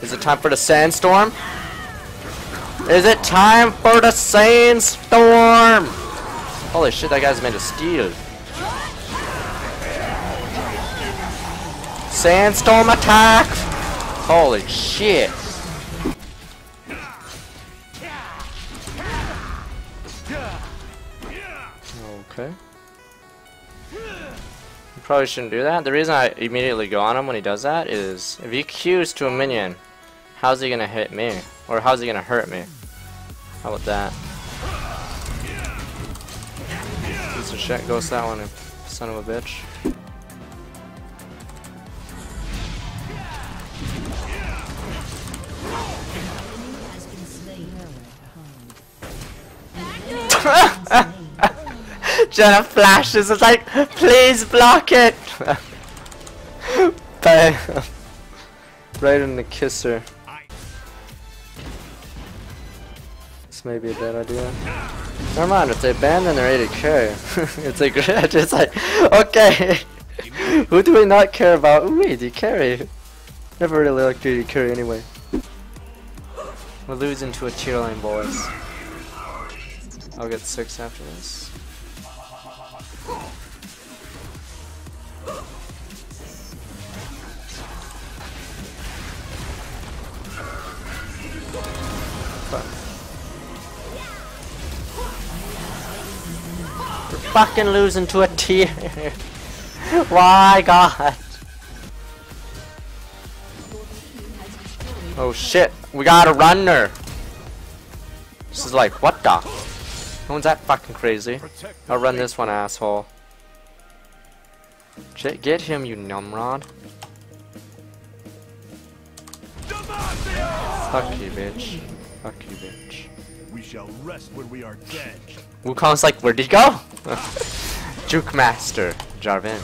Is it time for the Sandstorm? Is it time for the Sandstorm? Holy shit, that guy's made of steel. Sandstorm Attack! Holy shit. Okay. You probably shouldn't do that. The reason I immediately go on him when he does that is if he Qs to a minion, how's he gonna hit me? Or how's he gonna hurt me? How about that? Piece of shit, ghost that one, son of a bitch. Jenna flashes, it's like, please block it! Bam! Right in the kisser. This may be a bad idea. Never mind, if they ban then they're ADK. It's like, it's like, okay! Who do we not care about? Ooh, AD carry! Never really liked AD carry anyway. We're losing to a tier lane, boys. I'll get 6 after this. We're fucking losing to a tier. Why, God? Oh shit, we got a runner. This is like, what the? No one's that fucking crazy. I'll run this one, asshole. Get him, you numrod. Fuck you, bitch. Fuck you, bitch. We shall rest when we are dead. Wukong's like, where'd he go? Juke Master, Jarvan.